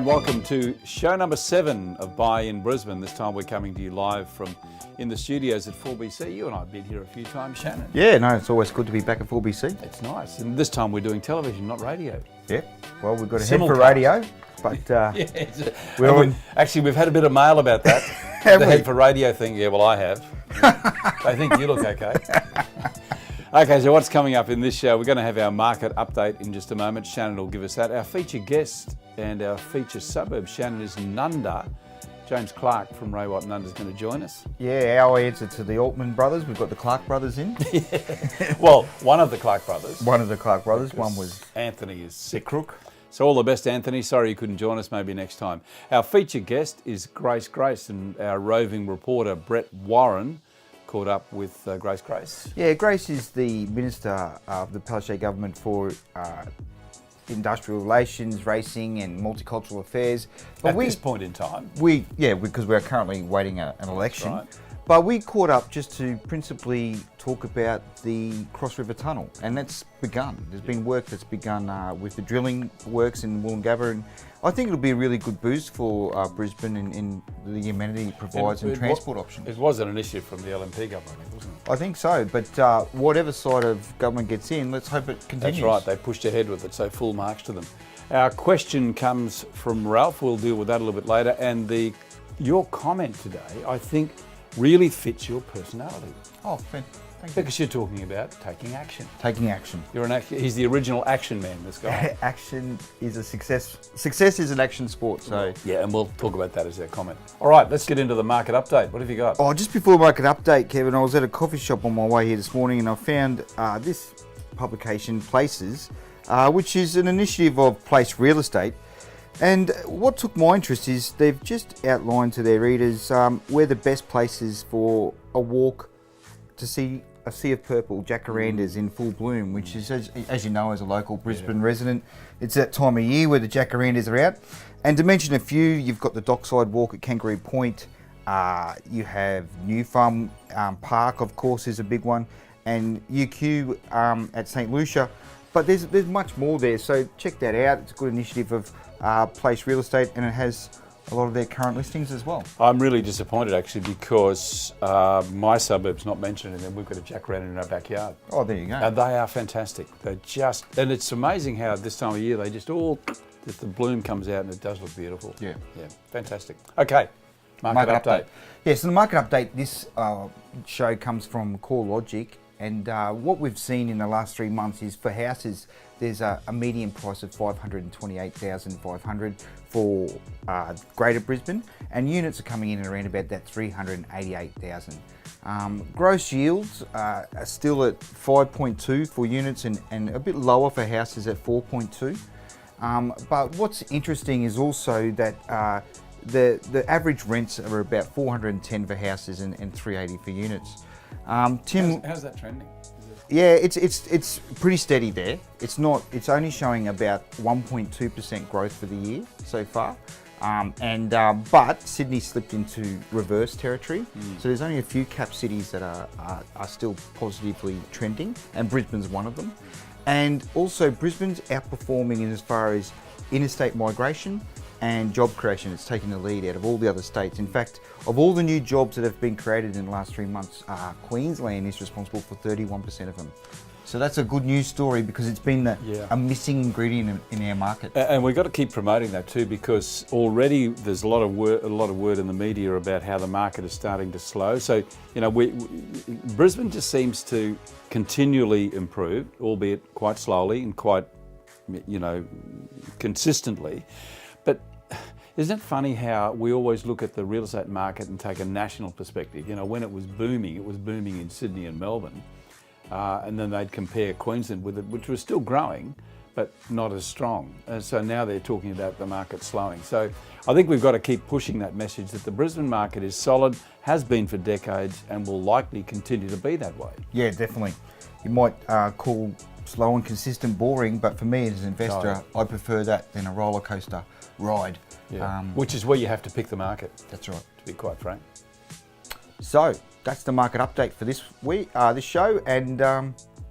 and welcome to show number 7 of Buy In Brisbane. This time we're coming to you live from in the studios at 4BC. You and I have been here a few times, Shannon. Yeah, no, it's always good to be back at 4BC. It's nice. And this time we're doing television, not radio. Yeah, well, we've got a head for radio, but Actually, we've had a bit of mail about that. The head for radio thing. Yeah, well, I have. I think you look okay. Okay, so what's coming up in this show? We're going to have our market update in just a moment. Shannon will give us that. Our feature guest and our feature suburb, Shannon, is Nundah. James Clark from Ray White Nundah is going to join us. Yeah, our answer to the Altman brothers. We've got the Clark brothers in. Yeah. Well, one of the Clark brothers. One of the Clark brothers. One was Anthony is sick. Crook. So all the best, Anthony. Sorry you couldn't join us. Maybe next time. Our feature guest is Grace, and our roving reporter, Brett Warren, caught up with Grace. Yeah, Grace is the Minister of the Palaszczuk government for industrial relations, racing and multicultural affairs. But at this point in time? Because we're currently waiting an election. That's right. But we caught up just to principally talk about the Cross River Tunnel, and that's begun. There's been work that's begun with the drilling works in Wollongabba, and I think it'll be a really good boost for Brisbane in the amenity it provides and transport options. It was an initiative from the LNP government, wasn't it? I think so, but whatever side of government gets in, let's hope it continues. That's right, they pushed ahead with it, so full marks to them. Our question comes from Ralph. We'll deal with that a little bit later, and your comment today, I think, really fits your personality. Oh, thank you. Because you're talking about taking action. Taking action. He's the original action man, this guy. Action is a success. Success is an action sport, so... Yeah, and we'll talk about that as our comment. All right, let's get into the market update. What have you got? Oh, just before market update, Kevin, I was at a coffee shop on my way here this morning and I found this publication, Places, which is an initiative of Place Real Estate. And what took my interest is they've just outlined to their readers where the best places for a walk to see a sea of purple jacarandas in full bloom, which is, as you know, as a local Brisbane resident, it's that time of year where the jacarandas are out. And to mention a few, you've got the Dockside Walk at Kangaroo Point, you have New Farm Park, of course, is a big one, and UQ at St Lucia. But there's much more there, so check that out. It's a good initiative of Place Real Estate, and it has a lot of their current listings as well. I'm really disappointed actually because my suburb's not mentioned, and then we've got a jacaranda in our backyard. Oh, there you go. And they are fantastic. And it's amazing how this time of year they just the bloom comes out and it does look beautiful. Yeah, fantastic. Okay, market update. Yeah, so the market update, this show comes from CoreLogic. And what we've seen in the last 3 months is for houses, there's a median price of $528,500 for Greater Brisbane, and units are coming in at around about that $388,000. Gross yields are still at 5.2 for units and a bit lower for houses at 4.2. But what's interesting is also that the average rents are about 410 for houses and 380 for units. Tim, how's that trending? Yeah, it's pretty steady there. It's only showing about 1.2% growth for the year so far. But Sydney slipped into reverse territory. So there's only a few cap cities that are still positively trending, and Brisbane's one of them. And also Brisbane's outperforming in as far as interstate migration and job creation. It's taking the lead out of all the other states. In fact, of all the new jobs that have been created in the last 3 months, Queensland is responsible for 31% of them. So that's a good news story because it's been a missing ingredient in our market. And we've got to keep promoting that too, because already there's a lot of word in the media about how the market is starting to slow. So, Brisbane just seems to continually improve, albeit quite slowly and quite, consistently. But isn't it funny how we always look at the real estate market and take a national perspective? When it was booming in Sydney and Melbourne, and then they'd compare Queensland with it, which was still growing, but not as strong. So now they're talking about the market slowing. So I think we've got to keep pushing that message that the Brisbane market is solid, has been for decades, and will likely continue to be that way. Yeah, definitely. You might call slow and consistent boring, but for me as an investor, I prefer that than a roller coaster ride. Yeah. Which is where you have to pick the market. That's right. To be quite frank. So that's the market update for this week, this show, and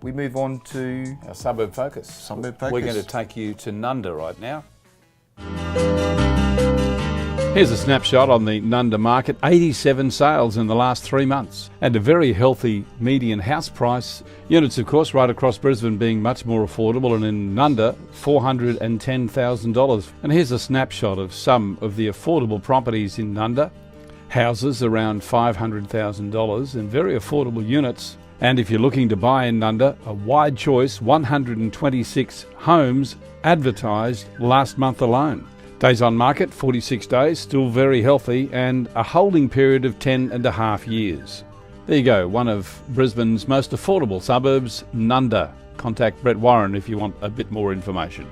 we move on to our suburb focus. We're going to take you to Nundah right now. Here's a snapshot on the Nundah market. 87 sales in the last 3 months and a very healthy median house price. Units, of course, right across Brisbane being much more affordable, and in Nundah, $410,000. And here's a snapshot of some of the affordable properties in Nundah. Houses around $500,000 and very affordable units. And if you're looking to buy in Nundah, a wide choice, 126 homes advertised last month alone. Days on market, 46 days, still very healthy, and a holding period of 10.5 years. There you go, one of Brisbane's most affordable suburbs, Nundah. Contact Brett Warren if you want a bit more information.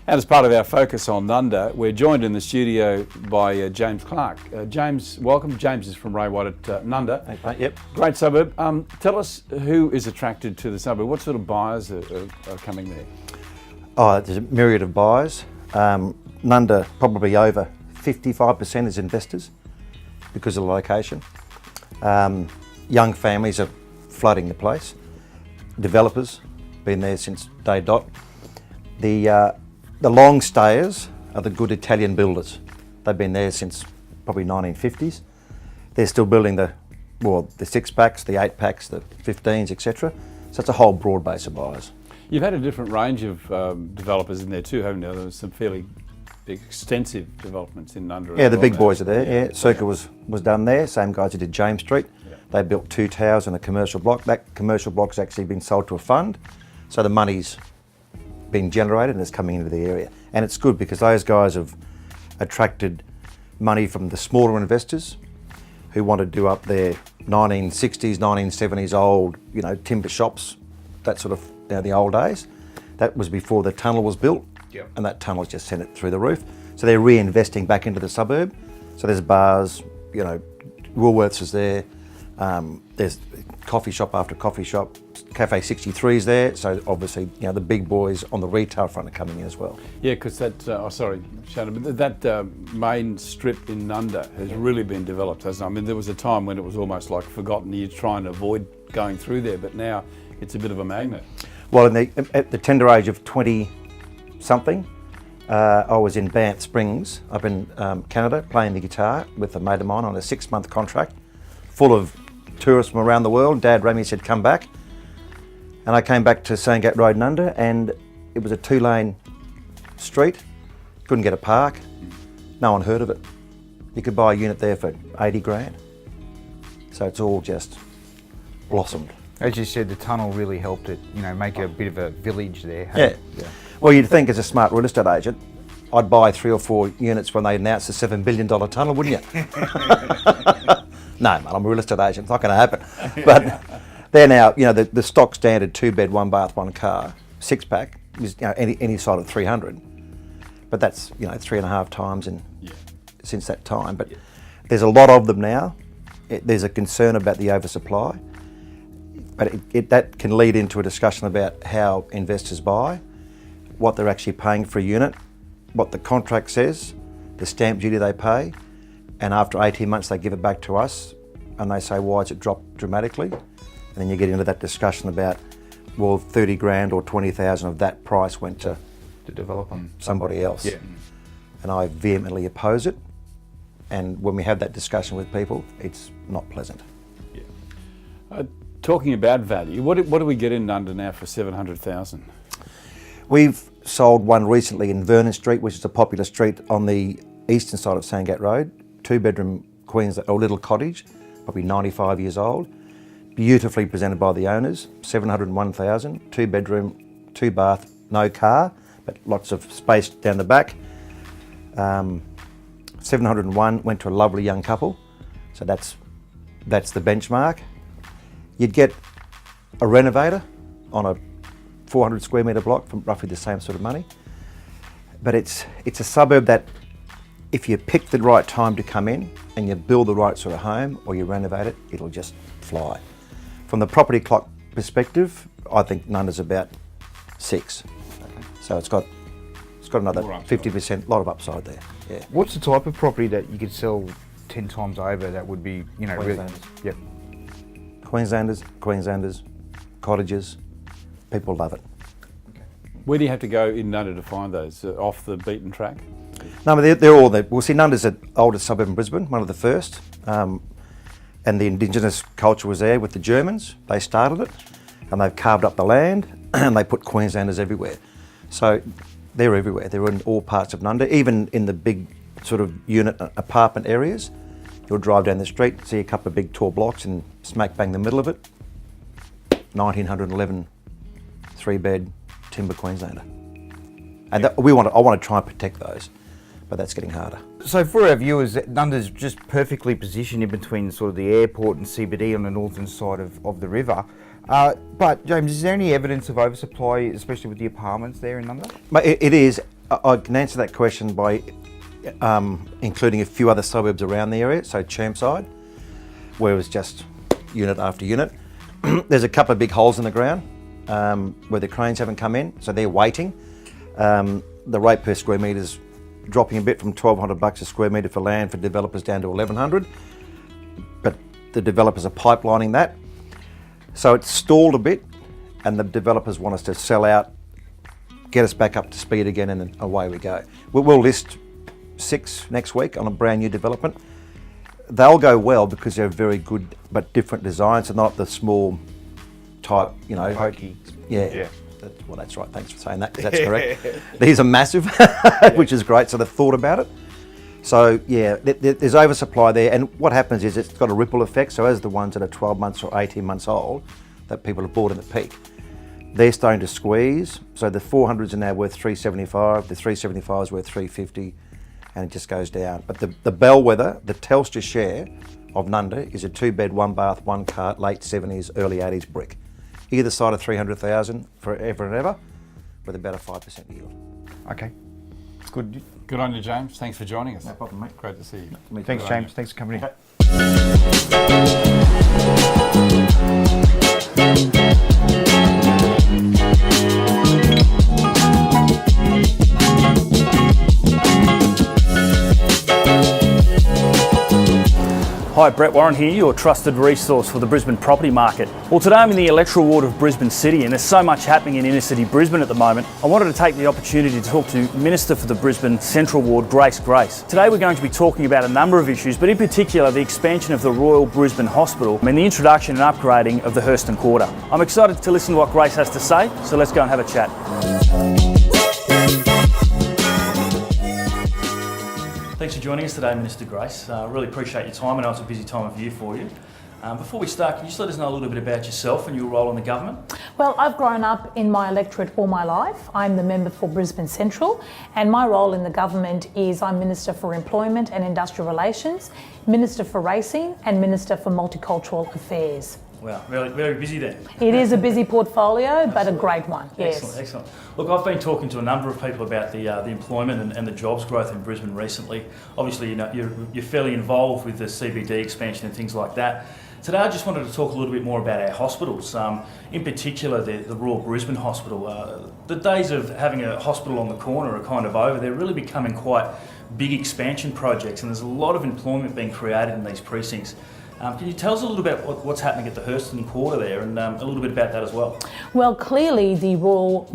And as part of our focus on Nundah, we're joined in the studio by James Clark. James, welcome. James is from Ray White at Nundah. Hey, mate, yep. Great suburb. Tell us who is attracted to the suburb. What sort of buyers are coming there? Oh, there's a myriad of buyers. Nundah, probably over 55% is investors because of the location. Young families are flooding the place. Developers, been there since day dot. The long stayers are the good Italian builders. They've been there since probably 1950s. They're still building the 6-packs, the 8-packs, the 15s, etc. So it's a whole broad base of buyers. You've had a different range of developers in there too, haven't you? There was some fairly extensive developments in Nundah. Yeah, the big boys are there. Yeah, Circa was done there. Same guys who did James Street. Yeah. They built 2 towers and a commercial block. That commercial block's actually been sold to a fund, so the money's being generated and it's coming into the area. And it's good because those guys have attracted money from the smaller investors who want to do up their 1960s, 1970s old, timber shops, that sort of, the old days. That was before the tunnel was built. Yep. And that tunnel's just sent it through the roof. So they're reinvesting back into the suburb. So there's bars, Woolworths is there. There's coffee shop after coffee shop. Cafe 63 is there, so obviously the big boys on the retail front are coming in as well. Yeah, because that, Shannon, but that main strip in Nundah has really been developed, hasn't it? I mean, there was a time when it was almost like forgotten. You try and avoid going through there, but now it's a bit of a magnet. Well, at the tender age of 20-something, I was in Banff Springs up in Canada playing the guitar with a mate of mine on a 6-month contract, full of tourists from around the world. Dad rang me, said, come back. And I came back to Sandgate Road, Nundah, and it was a 2-lane street. Couldn't get a park. No one heard of it. You could buy a unit there for 80 grand. So it's all just blossomed. As you said, the tunnel really helped it, make a bit of a village there. Yeah. Well, you'd think as a smart real estate agent, I'd buy 3 or 4 units when they announced the $7 billion tunnel, wouldn't you? No, mate, I'm a real estate agent. It's not going to happen. But they're now, the stock standard 2-bed, 1-bath, 1-car, 6-pack is any side of 300. But that's 3.5 times since that time. But there's a lot of them now. There's a concern about the oversupply. But that can lead into a discussion about how investors buy, what they're actually paying for a unit, what the contract says, the stamp duty they pay, and after 18 months they give it back to us and they say, why has it dropped dramatically? And then you get into that discussion about, well, 30 grand or 20,000 of that price went to develop on somebody else. Yeah. And I vehemently oppose it. And when we have that discussion with people, it's not pleasant. Yeah. Talking about value, what do we get in Nundah now for 700,000? We've sold one recently in Vernon Street, which is a popular street on the eastern side of Sandgate Road. 2-bedroom Queensland, or little cottage, probably 95 years old. Beautifully presented by the owners, 701,000, 2-bedroom, 2-bath, no car, but lots of space down the back. 701 went to a lovely young couple, so that's the benchmark. You'd get a renovator on a 400 square metre block for roughly the same sort of money. But it's a suburb that if you pick the right time to come in and you build the right sort of home or you renovate it, it'll just fly. From the property clock perspective, I think Nundah's about 6. So it's got another 50%, lot of upside there. Yeah. What's the type of property that you could sell 10 times over that would be, really? Yep. Queenslanders, cottages, people love it. Where do you have to go in Nundah to find those? Off the beaten track? No, but they're all there. Well, see, Nundah's the oldest suburb in Brisbane, one of the first. And the indigenous culture was there with the Germans. They started it, and they've carved up the land, and they put Queenslanders everywhere. So they're everywhere. They're in all parts of Nundah, even in the big sort of unit apartment areas. You'll drive down the street, see a couple of big tall blocks, and smack bang the middle of it, 1911 3-bed timber Queenslander. And I want to try and protect those, but that's getting harder. So for our viewers, Nundah's just perfectly positioned in between sort of the airport and CBD on the northern side of the river. But James, is there any evidence of oversupply, especially with the apartments there in Nundah? It is. I can answer that question by including a few other suburbs around the area, so Chermside, where it was just unit after unit. There's a couple of big holes in the ground where the cranes haven't come in, so they're waiting. The rate per square metre is dropping a bit from $1,200 a square metre for land for developers down to $1,100, but the developers are pipelining that. So it's stalled a bit, and the developers want us to sell out, get us back up to speed again, and then away we go. We'll list 6 next week on a brand new development. They'll go well because they're very good but different designs, and not the small type, you know. Pokey. Yeah. Well, that's right. Thanks for saying that, 'cause that's correct. These are massive, which is great. So they've thought about it. So yeah, there's oversupply there, and what happens is it's got a ripple effect. So as the ones that are 12 months or 18 months old, that people have bought in the peak, they're starting to squeeze. So the 400s are now worth 375. The 375 is worth 350, and it just goes down. But the bellwether, the Telstra share of Nundah is a 2-bed, 1-bath, 1-cart, late 70s, early 80s brick. Either side of 300,000 forever and ever, with about a 5% yield. Okay, it's good. Good on you, James. Thanks for joining us. No problem, mate. Great to see you. Thanks, James. Thanks for coming in. Hi, Brett Warren here, your trusted resource for the Brisbane property market. Well, today I'm in the electoral ward of Brisbane City, and there's so much happening in inner city Brisbane at the moment. I wanted to take the opportunity to talk to Minister for the Brisbane Central ward, Grace. Today we're going to be talking about a number of issues, but in particular the expansion of the Royal Brisbane Hospital and the introduction and upgrading of the Hurston Quarter. I'm excited to listen to what Grace has to say, so let's go and have a chat. Thanks for joining us today, Minister Grace. Really appreciate your time. I know it's a busy time of year for you. Before we start, can you just let us know a little bit about yourself and your role in the government? Well, I've grown up in my electorate all my life. I'm the member for Brisbane Central, and my role in the government is I'm Minister for Employment and Industrial Relations, Minister for Racing, and Minister for Multicultural Affairs. Wow, really, very busy then. It is a busy portfolio, but a great one, yes. Excellent, excellent. Look, I've been talking to a number of people about the employment and the jobs growth in Brisbane recently. Obviously, you know, you're fairly involved with the CBD expansion and things like that. Today, I just wanted to talk a little bit more about our hospitals, in particular the Royal Brisbane Hospital. The days of having a hospital on the corner are kind of over. They're really becoming quite big expansion projects, and there's a lot of employment being created in these precincts. Can you tell us a little bit about what's happening at the Hurston Quarter there, and a little bit about that as well? Well, clearly the Royal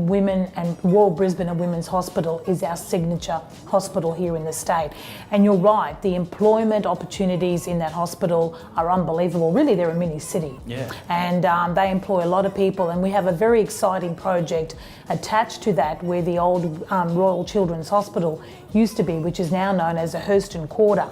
Brisbane and Women's Hospital is our signature hospital here in the state. And you're right, the employment opportunities in that hospital are unbelievable. Really, they're a mini city. Yeah. And they employ a lot of people, and we have a very exciting project attached to that where the old Royal Children's Hospital used to be, which is now known as the Hurston Quarter.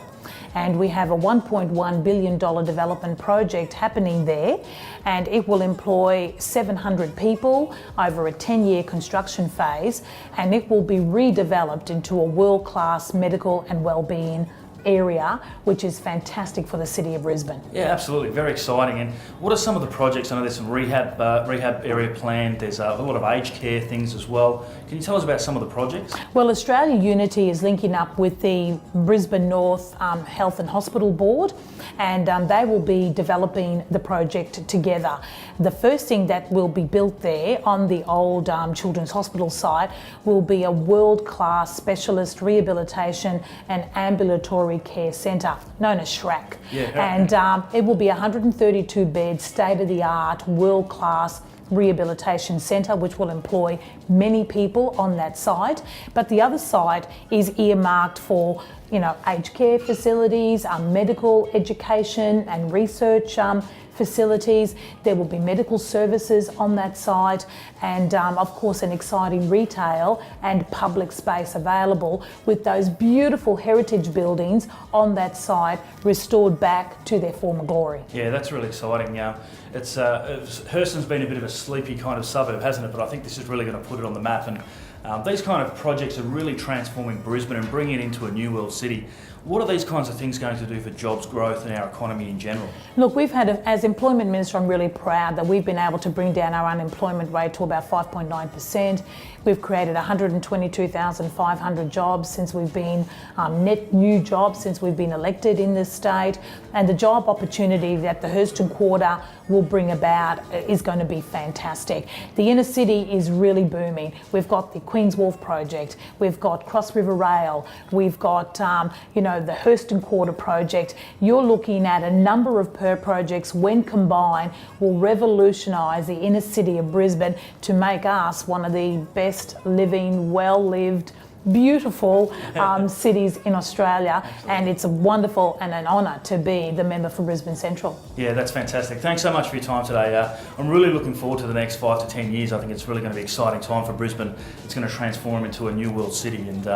And we have a $1.1 billion development project happening there, and it will employ 700 people over a 10-year construction phase, and it will be redeveloped into a world-class medical and wellbeing area, which is fantastic for the city of Brisbane. Yeah, absolutely, very exciting. And what are some of the projects? I know there's some rehab area planned. There's a lot of aged care things as well. Can you tell us about some of the projects? Well, Australia Unity is linking up with the Brisbane North Health and Hospital Board, and they will be developing the project together. The first thing that will be built there on the old Children's Hospital site will be a world-class specialist rehabilitation and ambulatory Memory Care Centre, known as SHRAC. Yeah. And it will be a 132 bed, state-of-the-art, world-class rehabilitation centre, which will employ many people on that site. But the other side is earmarked for, aged care facilities, medical education and research facilities. There will be medical services on that site, and of course an exciting retail and public space available, with those beautiful heritage buildings on that site restored back to their former glory. Yeah, that's really exciting. Hurston's been a bit of a sleepy kind of suburb, hasn't it? But I think this is really going to put it on the map, and these kind of projects are really transforming Brisbane and bringing it into a new world city. What are these kinds of things going to do for jobs growth and our economy in general? Look, we've had, as Employment Minister, I'm really proud that we've been able to bring down our unemployment rate to about 5.9%. We've created 122,500 jobs since we've been, net new jobs since we've been elected in this state. And the job opportunity that the Hurston Quarter will bring about is going to be fantastic. The inner city is really booming. We've got the Queen's Wharf project, we've got Cross River Rail, we've got, the Hurston Quarter project. You're looking at a number of projects, when combined, will revolutionise the inner city of Brisbane to make us one of the best living, well-lived, beautiful cities in Australia. And it's a wonderful and an honour to be the member for Brisbane Central. Yeah, that's fantastic. Thanks so much for your time today. I'm really looking forward to the next 5 to 10 years. I think it's really going to be an exciting time for Brisbane. It's going to transform into a new world city, and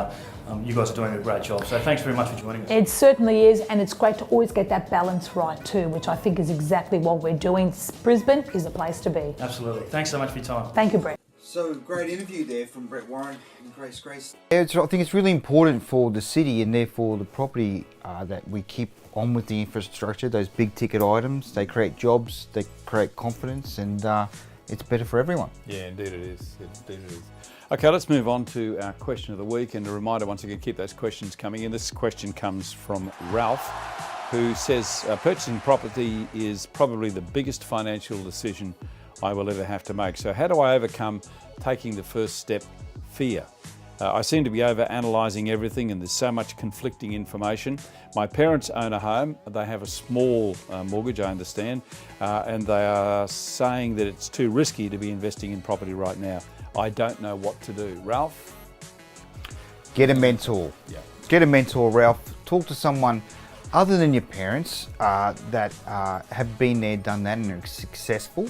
you guys are doing a great job. So thanks very much for joining us. It certainly is, and it's great to always get that balance right too, which I think is exactly what we're doing. Brisbane is a place to be. Absolutely. Thanks so much for your time. Thank you, Brett. So, great interview there from Brett Warren and Grace. I think it's really important for the city and therefore the property that we keep on with the infrastructure, those big ticket items. They create jobs, they create confidence, and it's better for everyone. Yeah, indeed it is. Indeed it is. Okay, let's move on to our question of the week, and a reminder once again, keep those questions coming in. This question comes from Ralph, who says, purchasing property is probably the biggest financial decision I will ever have to make. So how do I overcome taking the first step, fear? I seem to be over-analysing everything, and there's so much conflicting information. My parents own a home. They have a small mortgage, I understand, and they are saying that it's too risky to be investing in property right now. I don't know what to do. Ralph? Get a mentor. Yeah. Get a mentor, Ralph. Talk to someone other than your parents that have been there, done that, and are successful.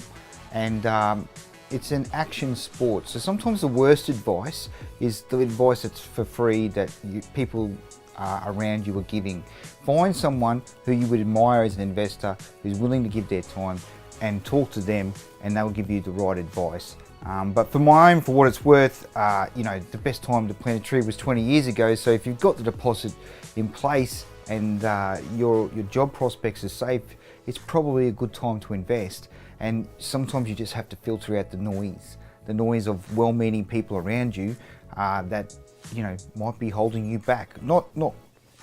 And it's an action sport. So sometimes the worst advice is the advice that's for free that people around you are giving. Find someone who you would admire as an investor, who's willing to give their time, and talk to them, and they'll give you the right advice. But for what it's worth, the best time to plant a tree was 20 years ago. So if you've got the deposit in place and your job prospects are safe, it's probably a good time to invest. And sometimes you just have to filter out the noise of well-meaning people around you that might be holding you back. Not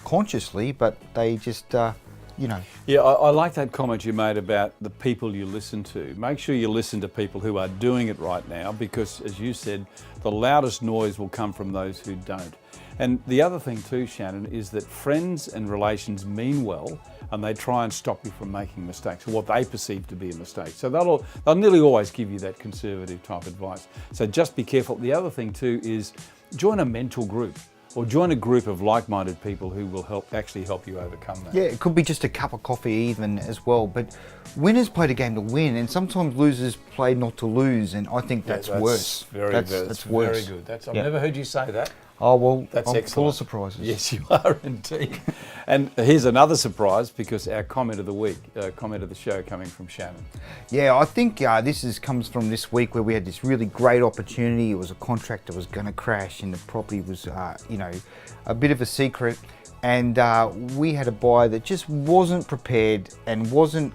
consciously, but they just Yeah, I like that comment you made about the people you listen to. Make sure you listen to people who are doing it right now, because as you said, the loudest noise will come from those who don't. And the other thing too, Shannon, is that friends and relations mean well, and they try and stop you from making mistakes, or what they perceive to be a mistake. So they'll nearly always give you that conservative type advice. So just be careful. The other thing too is join a mental group, or join a group of like-minded people who will actually help you overcome that. Yeah, it could be just a cup of coffee even as well. But winners play the game to win, and sometimes losers play not to lose, and I think that's worse. That's worse. Very good. I've never heard you say that. Oh, well, that's I'm excellent. full of surprises. Yes, you are indeed. And here's another surprise, because our comment of the week, comment of the show, coming from Shannon. Yeah, I think this comes from this week where we had this really great opportunity. It was a contract that was going to crash, and the property was, a bit of a secret. And we had a buyer that just wasn't prepared and wasn't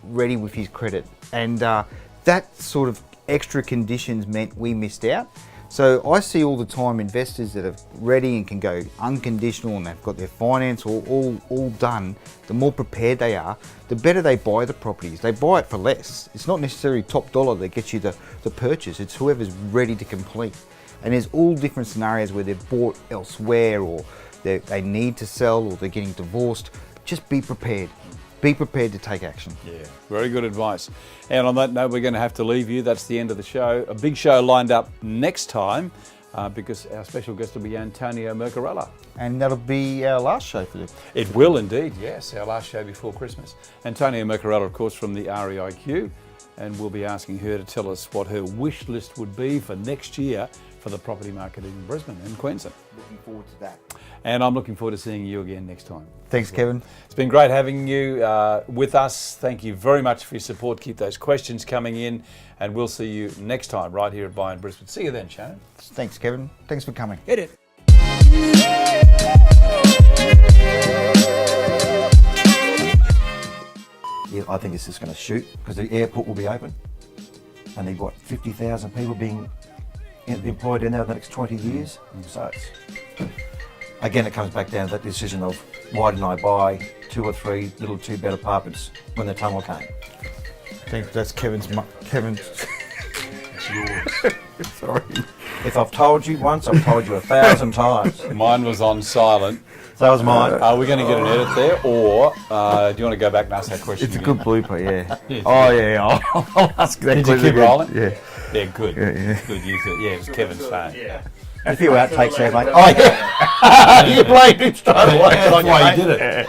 ready with his credit. And that sort of extra conditions meant we missed out. So I see all the time investors that are ready and can go unconditional, and they've got their finance all done. The more prepared they are, the better they buy the properties. They buy it for less. It's not necessarily top dollar that gets you the purchase. It's whoever's ready to complete. And there's all different scenarios where they've bought elsewhere, or they need to sell or they're getting divorced, just be prepared. Be prepared to take action. Yeah, very good advice. And on that note, we're going to have to leave you. That's the end of the show. A big show lined up next time because our special guest will be Antonio Mercarella. And that'll be our last show for this. It will indeed, yes, our last show before Christmas. Antonio Mercarella, of course, from the REIQ, and we'll be asking her to tell us what her wish list would be for next year for the property market in Brisbane and Queensland. Looking forward to that. And I'm looking forward to seeing you again next time. Thanks, Kevin. It's been great having you with us. Thank you very much for your support. Keep those questions coming in, and we'll see you next time right here at Buy In Brisbane. See you then, Shannon. Thanks, Kevin. Thanks for coming. Hit it. Yeah, I think it's just going to shoot because the airport will be open, and they've got 50,000 people being employed in there in the next 20 years. So it's, again, it comes back down to that decision of why didn't I buy 2 or 3 little 2-bed apartments when the tunnel came? I think that's Kevin's. It's yours. Sorry. If I've told you once, I've told you 1,000 times. Mine was on silent. So that was mine. Are we going to get an edit there, or do you want to go back and ask that question It's a again? good blooper, yeah. Oh, yeah. I'll ask that Did you question keep again. rolling? Yeah. Yeah, good. Yeah. Good. Yeah, it was Kevin's phone. Yeah. A few outtakes there, mate. Oh, yeah. You blamed him straight away. That's why you did it.